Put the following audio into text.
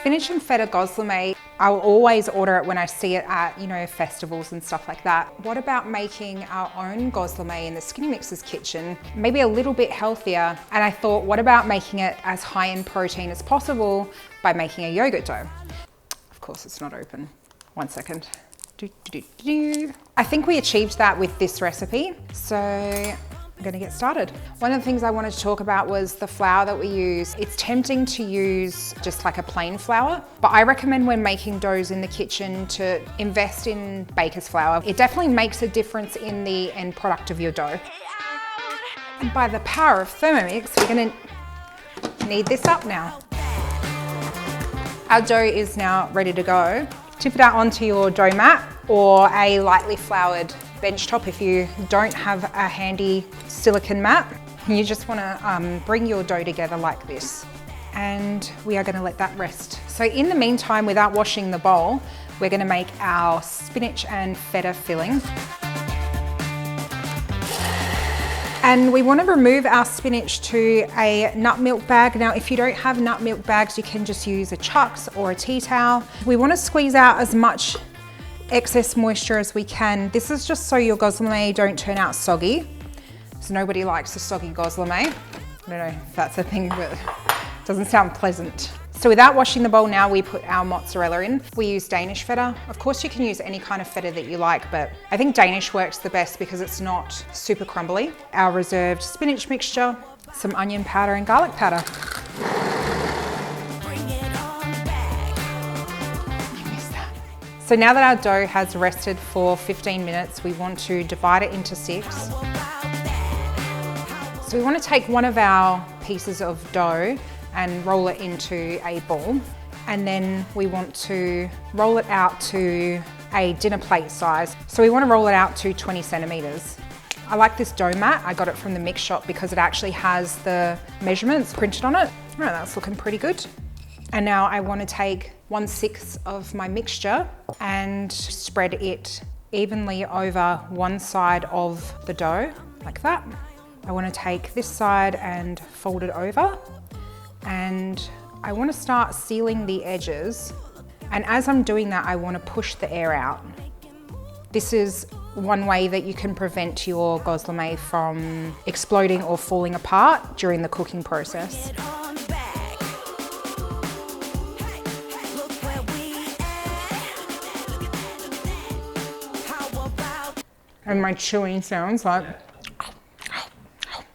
Spinach and Feta Gozleme, I'll always order it when I see it at, you know, festivals and stuff like that. What about making our own gozleme in the Skinnymixers kitchen? Maybe a little bit healthier. And I thought, what about making it as high in protein as possible by making a yogurt dough? Of course, it's not open. 1 second. I think we achieved that with this recipe. So I'm gonna get started. One of the things I wanted to talk about was the flour that we use. It's tempting to use just like a plain flour, but I recommend when making doughs in the kitchen to invest in baker's flour. It definitely makes a difference in the end product of your dough. And by the power of Thermomix, we're gonna knead this up now. Our dough is now ready to go. Tip it out onto your dough mat or a lightly floured bench top if you don't have a handy silicone mat. You just want to bring your dough together like this, and we are going to let that rest. So in the meantime, without washing the bowl, we're going to make our spinach and feta filling. And we want to remove our spinach to a nut milk bag. Now, if you don't have nut milk bags, you can just use a Chucks or a tea towel. We want to squeeze out as much excess moisture as we can. This is just so your gozleme don't turn out soggy. So nobody likes a soggy gozleme. I don't know if that's a thing, but it doesn't sound pleasant. So without washing the bowl now, we put our mozzarella in. We use Danish feta. Of course, you can use any kind of feta that you like, but I think Danish works the best because it's not super crumbly. Our reserved spinach mixture, some onion powder and garlic powder. So now that our dough has rested for 15 minutes, we want to divide it into 6. So we want to take one of our pieces of dough and roll it into a ball. And then we want to roll it out to a dinner plate size. So we want to roll it out to 20 centimeters. I like this dough mat. I got it from the mix shop because it actually has the measurements printed on it. Oh, that's looking pretty good. And now I want to take 1/6 of my mixture and spread it evenly over one side of the dough, like that. I want to take this side and fold it over. And I want to start sealing the edges. And as I'm doing that, I want to push the air out. This is one way that you can prevent your gozleme from exploding or falling apart during the cooking process. And my chewing sounds like